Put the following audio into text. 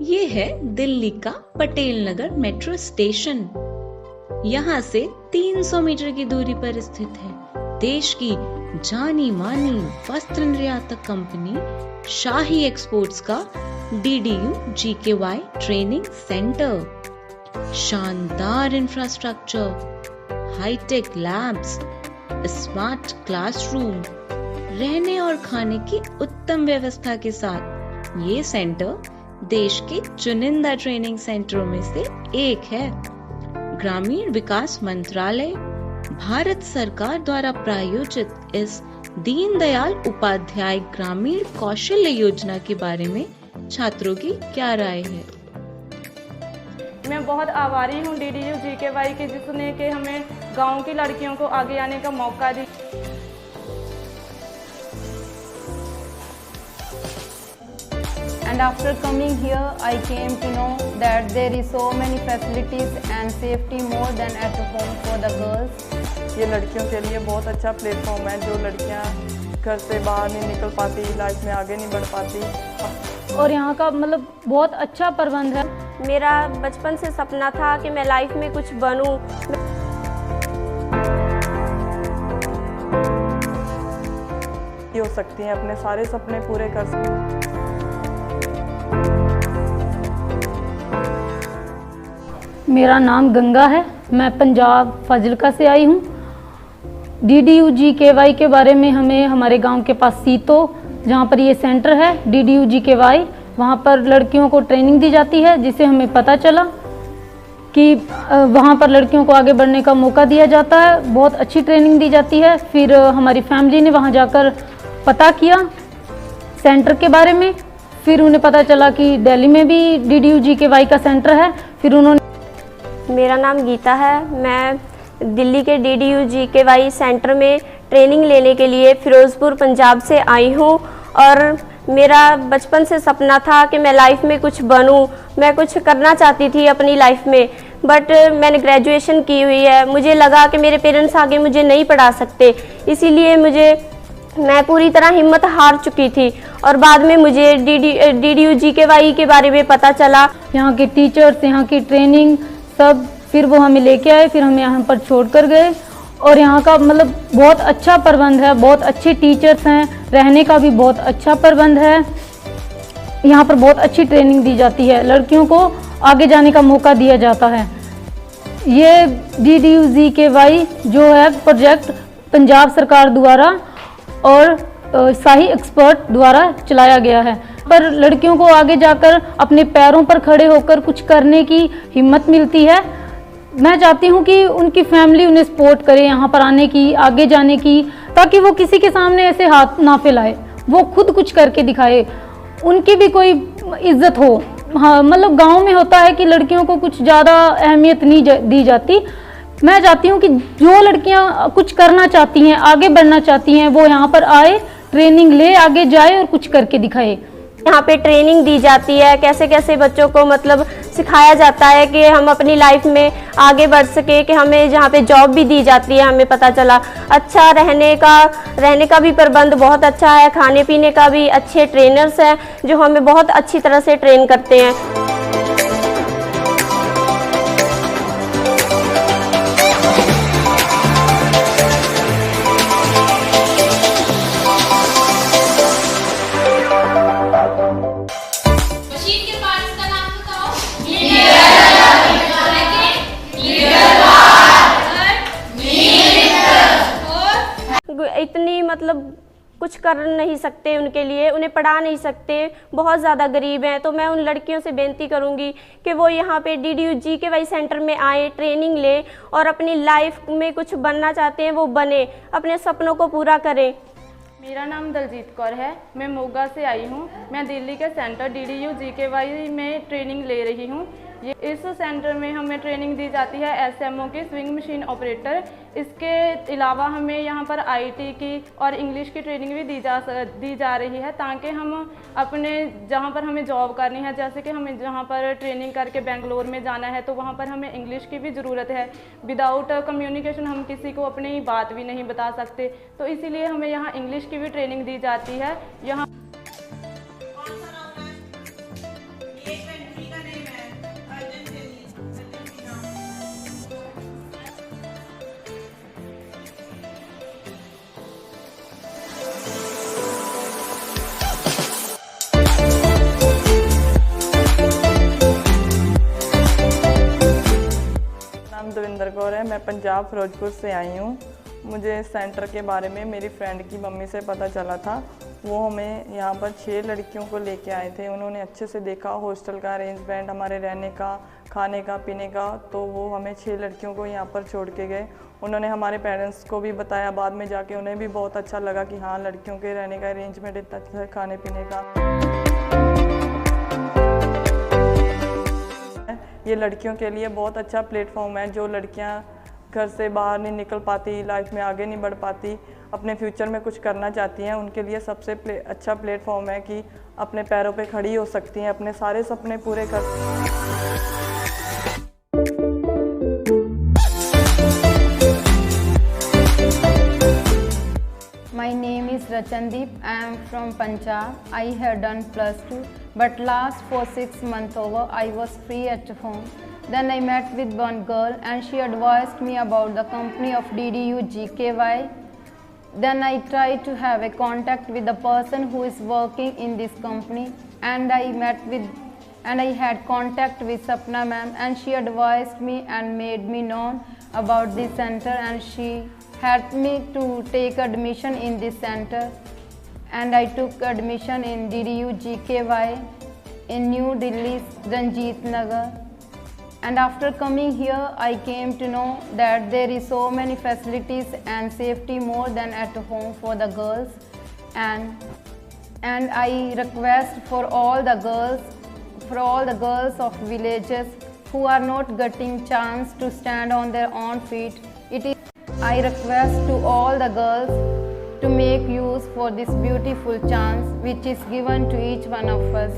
ये है दिल्ली का पटेल नगर मेट्रो स्टेशन। यहाँ से 300 मीटर की दूरी पर स्थित है देश की जानी मानी वस्त्र निर्यातक कंपनी शाही एक्सपोर्ट्स का DDU GKY ट्रेनिंग सेंटर। शानदार infrastructure, hi-tech labs, smart classroom, रहने और खाने की उत्तम व्यवस्था के साथ ये सेंटर देश के चुनिंदा ट्रेनिंग सेंटरों में से एक है। ग्रामीण विकास मंत्रालय, भारत सरकार द्वारा प्रायोजित इस दीनदयाल उपाध्याय ग्रामीण कौशल्य योजना के बारे में छात्रों की क्या राय है? मैं बहुत आभारी हूँ DDU GKY की, जिसने कि हमें गांव की लड़कियों को आगे आने का मौका दी। And after coming here, I came to know that there is so many facilities and safety more than at home for the girls. ये लड़कियों के लिए बहुत अच्छा प्लेटफॉर्म है। जो लड़कियां घर से बाहर नहीं निकल पाती, लाइफ में आगे नहीं बढ़ पाती, और यहाँ का मतलब बहुत अच्छा प्रबंध है। मेरा बचपन से सपना था कि मैं लाइफ में कुछ बनूं। हो सकती हैं, अपने सारे सपने पूरे कर सकती। मेरा नाम गंगा है, मैं पंजाब फाजिलका से आई हूँ। DDU GKY के बारे में हमें हमारे गांव के पास सीतो, जहाँ पर ये सेंटर है DDU GKY, वहाँ पर लड़कियों को ट्रेनिंग दी जाती है, जिससे हमें पता चला कि वहाँ पर लड़कियों को आगे बढ़ने का मौका दिया जाता है। बहुत अच्छी ट्रेनिंग दी जाती है। फिर हमारी फैमिली ने वहाँ जाकर पता किया सेंटर के बारे में। फिर उन्हें पता चला कि दिल्ली में भी DDU GKY का सेंटर है। फिर उन्होंने मेरा नाम गीता है, मैं दिल्ली के DDU GKY सेंटर में ट्रेनिंग लेने के लिए फिरोज़पुर पंजाब से आई हूँ। और मेरा बचपन से सपना था कि मैं लाइफ में कुछ बनूँ, मैं कुछ करना चाहती थी अपनी लाइफ में। बट मैंने ग्रेजुएशन की हुई है, मुझे लगा कि मेरे पेरेंट्स आगे मुझे नहीं पढ़ा सकते, इसीलिए मैं पूरी तरह हिम्मत हार चुकी थी। और बाद में मुझे DDU GKY के बारे में पता चला। यहाँ के टीचर्स, यहाँ की ट्रेनिंग सब, फिर वो हमें लेके आए, फिर हमें यहाँ पर छोड़ कर गए। और यहाँ का मतलब बहुत अच्छा प्रबंध है, बहुत अच्छे टीचर्स हैं, रहने का भी बहुत अच्छा प्रबंध है। यहाँ पर बहुत अच्छी ट्रेनिंग दी जाती है, लड़कियों को आगे जाने का मौका दिया जाता है। ये DDU GKY जो है प्रोजेक्ट पंजाब सरकार द्वारा और शाही एक्सपर्ट द्वारा चलाया गया है। पर लड़कियों को आगे जाकर अपने पैरों पर खड़े होकर कुछ करने की हिम्मत मिलती है। मैं चाहती हूँ कि उनकी फैमिली उन्हें सपोर्ट करे यहाँ पर आने की, आगे जाने की, ताकि वो किसी के सामने ऐसे हाथ ना फैलाए, वो खुद कुछ करके दिखाए, उनकी भी कोई इज्जत हो। हाँ, मतलब गांव में होता है कि लड़कियों को कुछ ज़्यादा अहमियत नहीं दी जाती। मैं चाहती हूँ कि जो लड़कियाँ कुछ करना चाहती हैं, आगे बढ़ना चाहती हैं, वो यहाँ पर आए, ट्रेनिंग ले, आगे जाए और कुछ करके दिखाए। यहाँ पे ट्रेनिंग दी जाती है, कैसे कैसे बच्चों को मतलब सिखाया जाता है कि हम अपनी लाइफ में आगे बढ़ सके, कि हमें यहाँ पे जॉब भी दी जाती है। हमें पता चला अच्छा रहने का भी प्रबंध बहुत अच्छा है, खाने पीने का भी अच्छे ट्रेनर्स हैं जो हमें बहुत अच्छी तरह से ट्रेन करते हैं। इतनी मतलब कुछ कर नहीं सकते उनके लिए, उन्हें पढ़ा नहीं सकते, बहुत ज़्यादा गरीब हैं। तो मैं उन लड़कियों से बेनती करूंगी कि वो यहाँ पे DDU GKY सेंटर में आए, ट्रेनिंग लें और अपनी लाइफ में कुछ बनना चाहते हैं वो बने, अपने सपनों को पूरा करें। मेरा नाम दलजीत कौर है, मैं मोगा से आई हूँ। मैं दिल्ली के सेंटर DDU GKY में ट्रेनिंग ले रही हूँ। इस सेंटर में हमें ट्रेनिंग दी जाती है SMO की, स्विंग मशीन ऑपरेटर। इसके अलावा हमें यहाँ पर IT की और इंग्लिश की ट्रेनिंग भी दी जा रही है, ताकि हम अपने जहाँ पर हमें जॉब करनी है, जैसे कि हमें जहाँ पर ट्रेनिंग करके बेंगलोर में जाना है, तो वहाँ पर हमें इंग्लिश की भी ज़रूरत है। विदाउट कम्युनिकेशन हम किसी को अपनी बात भी नहीं बता सकते, तो इसीलिए हमें यहाँ इंग्लिश की भी ट्रेनिंग दी जाती है। यहाँ मैं पंजाब फिरोजपुर से आई हूँ। मुझे सेंटर के बारे में मेरी फ्रेंड की मम्मी से पता चला था। वो हमें यहाँ पर 6 लड़कियों को लेके आए थे। उन्होंने अच्छे से देखा हॉस्टल का अरेंजमेंट, हमारे रहने का, खाने का, पीने का, तो वो हमें 6 लड़कियों को यहाँ पर छोड़ के गए। उन्होंने हमारे पेरेंट्स को भी बताया, बाद में जाके उन्हें भी बहुत अच्छा लगा कि हाँ, लड़कियों के रहने का अरेंजमेंट इतना अच्छा है, खाने पीने का। ये लड़कियों के लिए बहुत अच्छा प्लेटफॉर्म है। जो लड़कियाँ घर से बाहर नहीं निकल पाती, लाइफ में आगे नहीं बढ़ पाती, अपने फ्यूचर में कुछ करना चाहती हैं, उनके लिए सबसे अच्छा प्लेटफॉर्म है कि अपने पैरों पे खड़ी हो सकती हैं, अपने सारे सपने पूरे कर सकती हैं। My name is Rachandeep. I am from Punjab. I have done +2, but last 4-6 months over, I was free at home. Then I met with one girl and she advised me about the company of DDU GKY. Then I tried to have a contact with the person who is working in this company, and I had contact with Sapna ma'am, and she advised me and made me known about this center, and she helped me to take admission in this center, and I took admission in DDU GKY in New Delhi, Ranjit Nagar. And after coming here, I came to know that there is so many facilities and safety more than at home for the girls, and I request for all the girls of villages who are not getting chance to stand on their own feet. I request to all the girls to make use for this beautiful chance which is given to each one of us.